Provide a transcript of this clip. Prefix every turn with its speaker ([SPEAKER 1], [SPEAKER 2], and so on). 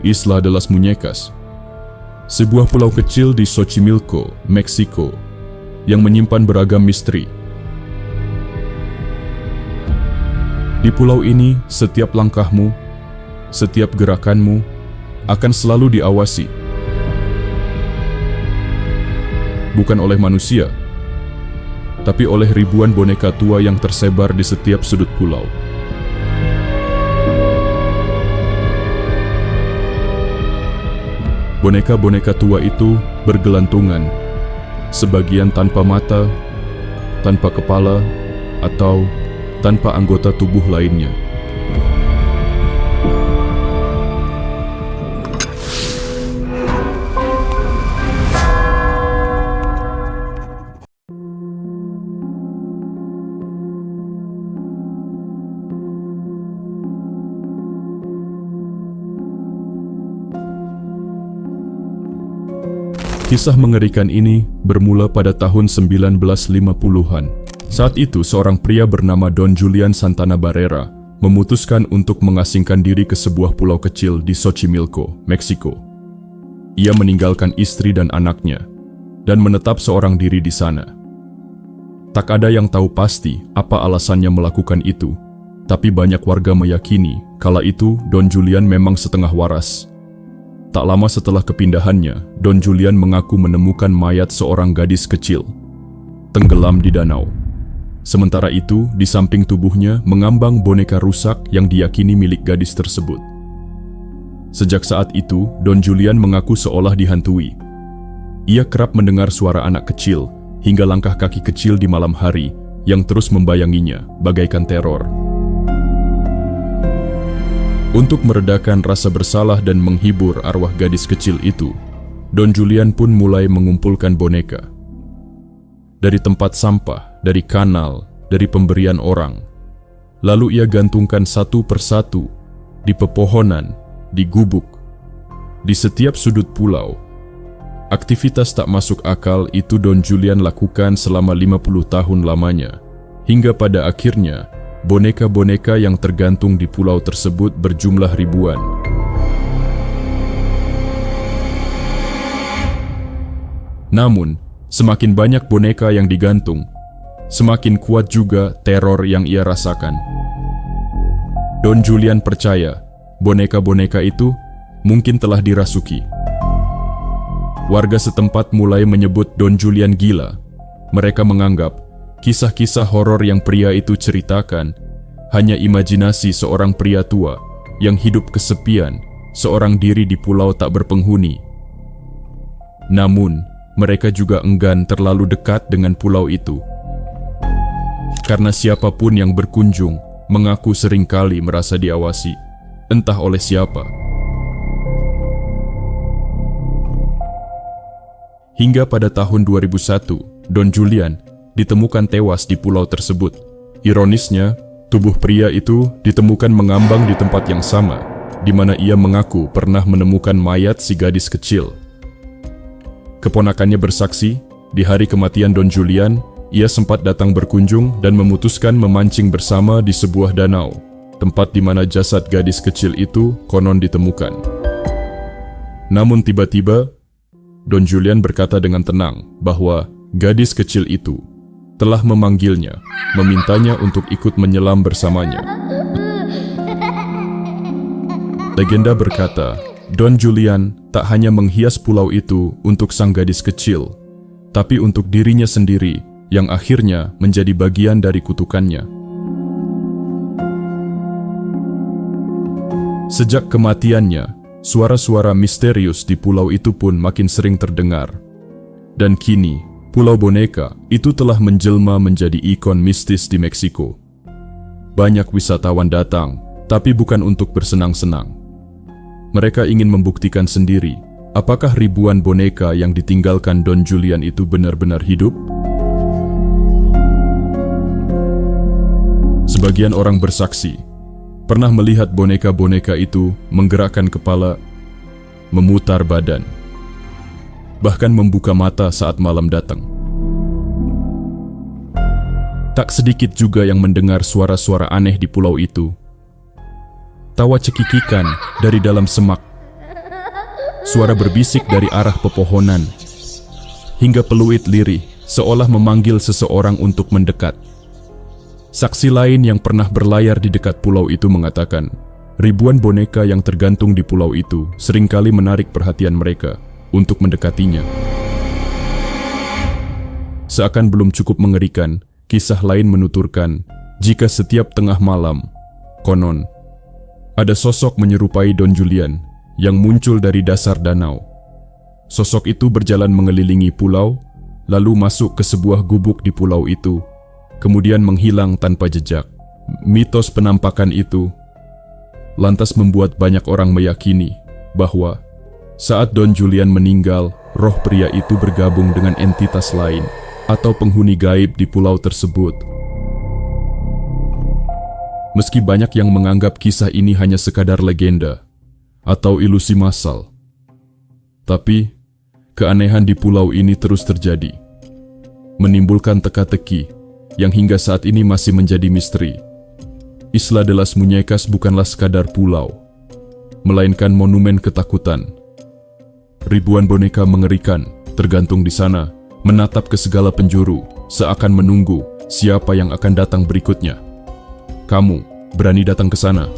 [SPEAKER 1] Isla de las Muñecas, sebuah pulau kecil di Xochimilco, Meksiko, yang menyimpan beragam misteri. Di pulau ini, setiap langkahmu, setiap gerakanmu akan selalu diawasi. Bukan oleh manusia, tapi oleh ribuan boneka tua yang tersebar di setiap sudut pulau. Boneka-boneka tua itu bergelantungan, sebagian tanpa mata, tanpa kepala, atau tanpa anggota tubuh lainnya. Kisah mengerikan ini bermula pada tahun 1950-an. Saat itu, seorang pria bernama Don Julian Santana Barrera memutuskan untuk mengasingkan diri ke sebuah pulau kecil di Xochimilco, Meksiko. Ia meninggalkan istri dan anaknya dan menetap seorang diri di sana. Tak ada yang tahu pasti apa alasannya melakukan itu, tapi banyak warga meyakini kala itu Don Julian memang setengah waras. Tak lama setelah kepindahannya, Don Julian mengaku menemukan mayat seorang gadis kecil, tenggelam di danau. Sementara itu, di samping tubuhnya mengambang boneka rusak yang diyakini milik gadis tersebut. Sejak saat itu, Don Julian mengaku seolah dihantui. Ia kerap mendengar suara anak kecil, hingga langkah kaki kecil di malam hari yang terus membayanginya, bagaikan teror. Untuk meredakan rasa bersalah dan menghibur arwah gadis kecil itu, Don Julian pun mulai mengumpulkan boneka. Dari tempat sampah, dari kanal, dari pemberian orang. Lalu ia gantungkan satu persatu, di pepohonan, di gubuk, di setiap sudut pulau. Aktivitas tak masuk akal itu Don Julian lakukan selama 50 tahun lamanya, hingga pada akhirnya, boneka-boneka yang tergantung di pulau tersebut berjumlah ribuan. Namun, semakin banyak boneka yang digantung, semakin kuat juga teror yang ia rasakan. Don Julian percaya boneka-boneka itu mungkin telah dirasuki. Warga setempat mulai menyebut Don Julian gila. Mereka menganggap kisah-kisah horor yang pria itu ceritakan hanya imajinasi seorang pria tua yang hidup kesepian, seorang diri di pulau tak berpenghuni. Namun, mereka juga enggan terlalu dekat dengan pulau itu. Karena siapapun yang berkunjung mengaku seringkali merasa diawasi, entah oleh siapa. Hingga pada tahun 2001, Don Julian ditemukan tewas di pulau tersebut. Ironisnya, tubuh pria itu ditemukan mengambang di tempat yang sama, di mana ia mengaku pernah menemukan mayat si gadis kecil. Keponakannya bersaksi, di hari kematian Don Julian, ia sempat datang berkunjung dan memutuskan memancing bersama di sebuah danau, tempat di mana jasad gadis kecil itu konon ditemukan. Namun tiba-tiba, Don Julian berkata dengan tenang bahwa gadis kecil itu telah memanggilnya, memintanya untuk ikut menyelam bersamanya. Legenda berkata, Don Julian tak hanya menghias pulau itu untuk sang gadis kecil, tapi untuk dirinya sendiri yang akhirnya menjadi bagian dari kutukannya. Sejak kematiannya, suara-suara misterius di pulau itu pun makin sering terdengar. Dan kini, Pulau Boneka itu telah menjelma menjadi ikon mistis di Meksiko. Banyak wisatawan datang, tapi bukan untuk bersenang-senang. Mereka ingin membuktikan sendiri, apakah ribuan boneka yang ditinggalkan Don Julian itu benar-benar hidup? Sebagian orang bersaksi, pernah melihat boneka-boneka itu menggerakkan kepala, memutar badan, bahkan membuka mata saat malam datang. Tak sedikit juga yang mendengar suara-suara aneh di pulau itu. Tawa cekikikan dari dalam semak, Suara berbisik dari arah pepohonan, hingga peluit lirih seolah memanggil seseorang untuk mendekat. Saksi lain yang pernah berlayar di dekat pulau itu mengatakan, ribuan boneka yang tergantung di pulau itu seringkali menarik perhatian mereka untuk mendekatinya. Seakan belum cukup mengerikan, kisah lain menuturkan, jika setiap tengah malam, konon, ada sosok menyerupai Don Julian yang muncul dari dasar danau. Sosok itu berjalan mengelilingi pulau, lalu masuk ke sebuah gubuk di pulau itu, kemudian menghilang tanpa jejak. Mitos penampakan itu lantas membuat banyak orang meyakini bahwa saat Don Julian meninggal, roh pria itu bergabung dengan entitas lain atau penghuni gaib di pulau tersebut. Meski banyak yang menganggap kisah ini hanya sekadar legenda atau ilusi massal, tapi keanehan di pulau ini terus terjadi, menimbulkan teka-teki yang hingga saat ini masih menjadi misteri. Isla de las Muñecas bukanlah sekadar pulau, melainkan monumen ketakutan. Ribuan boneka mengerikan tergantung di sana, menatap ke segala penjuru, seakan menunggu siapa yang akan datang berikutnya. Kamu berani datang ke sana?